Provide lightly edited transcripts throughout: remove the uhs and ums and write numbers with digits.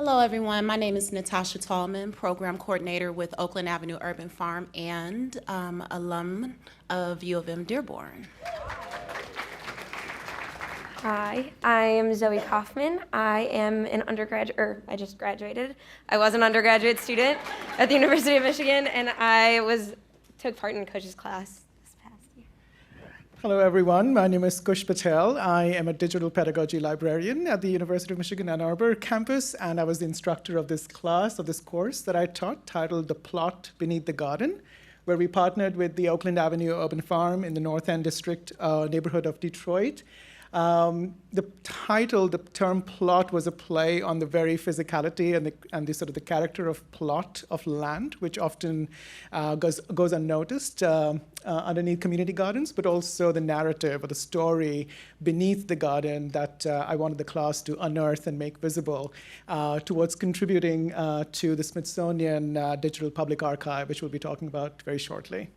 Hello, everyone. My name is Natosha Tallman, Program Coordinator with Oakland Avenue Urban Farm and alum of U of M Dearborn. Hi, I am Zoe Kaufman. I am an undergraduate, or I just graduated. I was an undergraduate student at the University of Michigan, and I took part in Kush's class this past year. Hello, everyone. My name is Kush Patel. I am a digital pedagogy librarian at the University of Michigan Ann Arbor campus, and I was the instructor of this course that I taught, titled The Plot Beneath the Garden, where we partnered with the Oakland Avenue Urban Farm in the North End District neighborhood of Detroit. The term plot, was a play on the very physicality and the sort of the character of plot of land, which often goes unnoticed underneath community gardens, but also the narrative or the story beneath the garden that I wanted the class to unearth and make visible towards contributing to the Smithsonian Digital Public Archive, which we'll be talking about very shortly.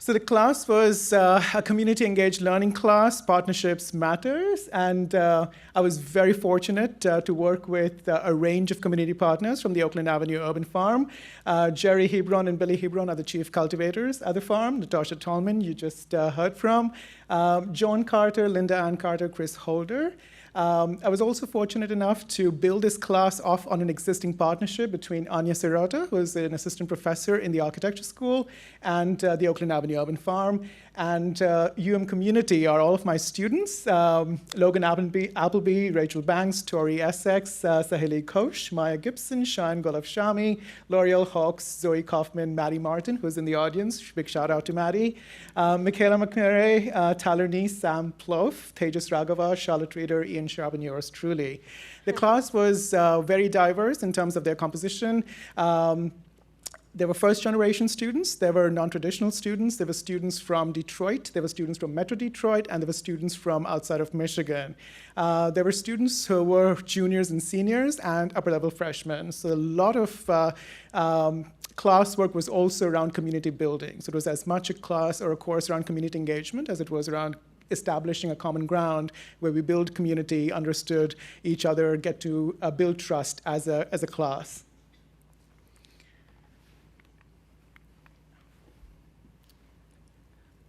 So the class was a community-engaged learning class, Partnerships Matters, and I was very fortunate to work with a range of community partners from the Oakland Avenue Urban Farm. Jerry Hebron and Billy Hebron are the chief cultivators at the farm. Natosha Tallman, you just heard from. Joan Carter, Linda Ann Carter, Chris Holder. I was also fortunate enough to build this class off on an existing partnership between Anya Sirota, who is an assistant professor in the architecture school, and the Oakland Avenue Urban Farm. And UM community are all of my students: Logan Appleby, Rachel Banks, Tori Essex, Sahili Kosh, Maya Gibson, Shine Golafshami, L'Oreal Hawks, Zoe Kaufman, Maddie Martin, who's in the audience. Big shout out to Maddie. Michaela McNary, Tyler Neese, Sam Plouffe, Tejas Raghava, Charlotte Reeder, Ian Sharp, and yours truly. The class was very diverse in terms of their composition. There were first-generation students, there were non-traditional students, there were students from Detroit, there were students from Metro Detroit, and there were students from outside of Michigan. There were students who were juniors and seniors and upper-level freshmen. So a lot of classwork was also around community building. So it was as much a class or a course around community engagement as it was around establishing a common ground where we build community, understood each other, get to build trust as a class.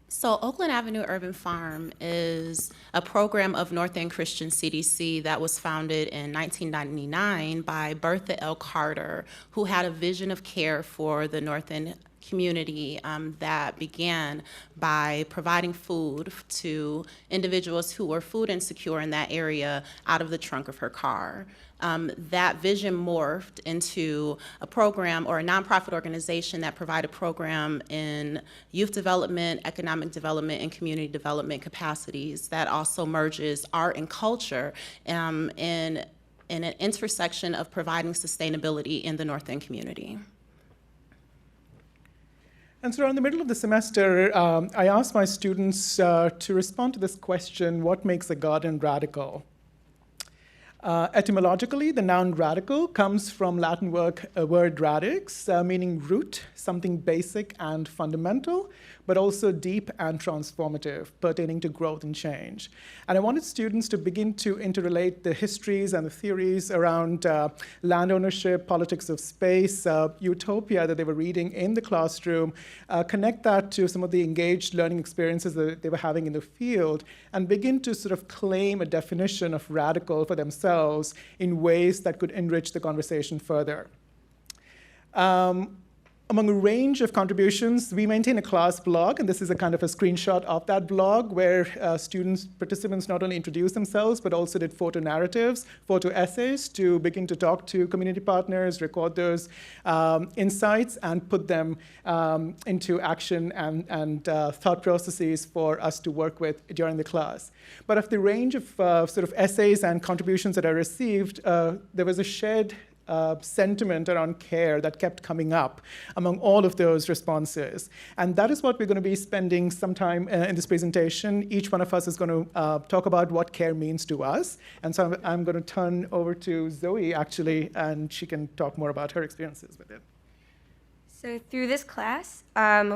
So Oakland Avenue Urban Farm is a program of North End Christian CDC that was founded in 1999 by Bertha L. Carter, who had a vision of care for the North End community that began by providing food to individuals who were food insecure in that area out of the trunk of her car. That vision morphed into a program or a nonprofit organization that provided a program in youth development, economic development, and community development capacities that also merges art and culture in an intersection of providing sustainability in the North End community. And so in the middle of the semester, I asked my students to respond to this question: what makes a garden radical? Etymologically, the noun radical comes from Latin word radix, meaning root, something basic and fundamental, but also deep and transformative, pertaining to growth and change. And I wanted students to begin to interrelate the histories and the theories around land ownership, politics of space, utopia that they were reading in the classroom, connect that to some of the engaged learning experiences that they were having in the field, and begin to sort of claim a definition of radical for themselves in ways that could enrich the conversation further. Among a range of contributions, we maintain a class blog, and this is a kind of a screenshot of that blog where participants not only introduced themselves, but also did photo narratives, photo essays to begin to talk to community partners, record those insights, and put them into action and thought processes for us to work with during the class. But of the range of sort of essays and contributions that I received, there was a shared sentiment around care that kept coming up among all of those responses. And that is what we're going to be spending some time in this presentation. Each one of us is going to talk about what care means to us. And so I'm going to turn over to Zoe, actually, and she can talk more about her experiences with it. So through this class,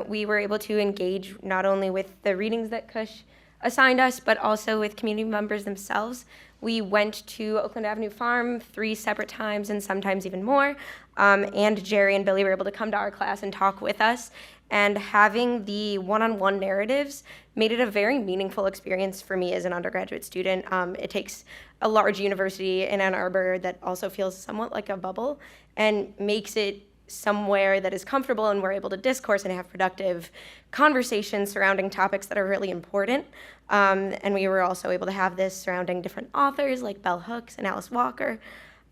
we were able to engage not only with the readings that Kush assigned us, but also with community members themselves. We went to Oakland Avenue Farm 3 separate times and sometimes even more. And Jerry and Billy were able to come to our class and talk with us. And having the one-on-one narratives made it a very meaningful experience for me as an undergraduate student. It takes a large university in Ann Arbor that also feels somewhat like a bubble and makes it somewhere that is comfortable, and we're able to discourse and have productive conversations surrounding topics that are really important. And we were also able to have this surrounding different authors like Bell Hooks and Alice Walker.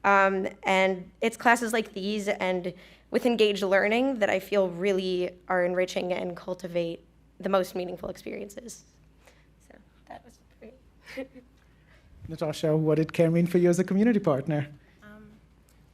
And it's classes like these and with engaged learning that I feel really are enriching and cultivate the most meaningful experiences. So that was great. Natosha, what did CARE mean for you as a community partner?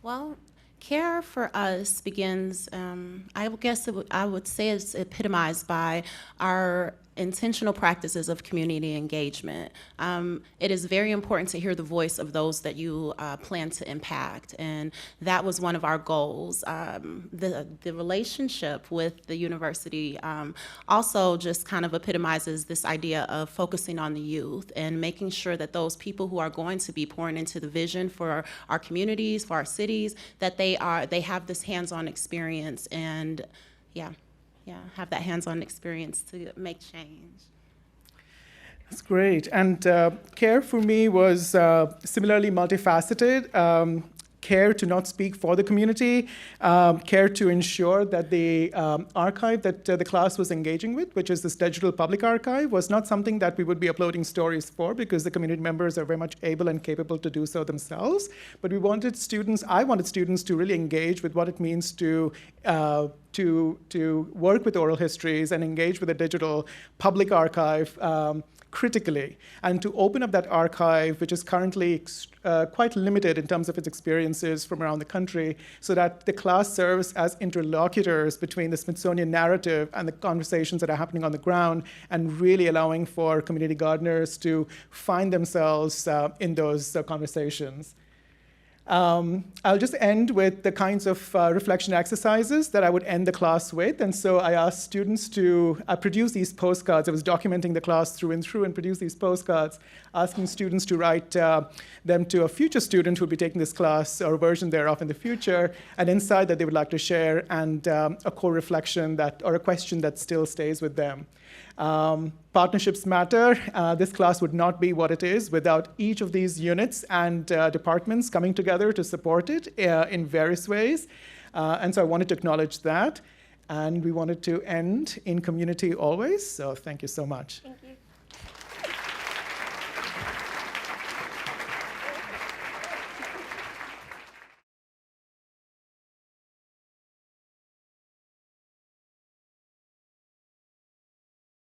Well, CARE for us begins, I guess I would say it's epitomized by our intentional practices of community engagement. It is very important to hear the voice of those that you plan to impact, and that was one of our goals. The relationship with the university also just kind of epitomizes this idea of focusing on the youth and making sure that those people who are going to be pouring into the vision for our communities, for our cities, that they have this hands-on experience and have that hands-on experience to make change. That's great. And CARE for me was similarly multifaceted. CARE to not speak for the community, CARE to ensure that the archive that the class was engaging with, which is this digital public archive, was not something that we would be uploading stories for, because the community members are very much able and capable to do so themselves. But I wanted students to really engage with what it means to work with oral histories and engage with a digital public archive critically, and to open up that archive, which is currently quite limited in terms of its experiences from around the country, so that the class serves as interlocutors between the Smithsonian narrative and the conversations that are happening on the ground, and really allowing for community gardeners to find themselves in those conversations. I'll just end with the kinds of reflection exercises that I would end the class with. And so I asked students to produce these postcards. I was documenting the class through and through and produce these postcards, asking students to write them to a future student who will be taking this class or a version thereof in the future, an insight that they would like to share, and a core reflection or a question that still stays with them. Partnerships matter. This class would not be what it is without each of these units and departments coming together to support it in various ways. And so I wanted to acknowledge that. And we wanted to end in community always. So thank you so much. Thank you.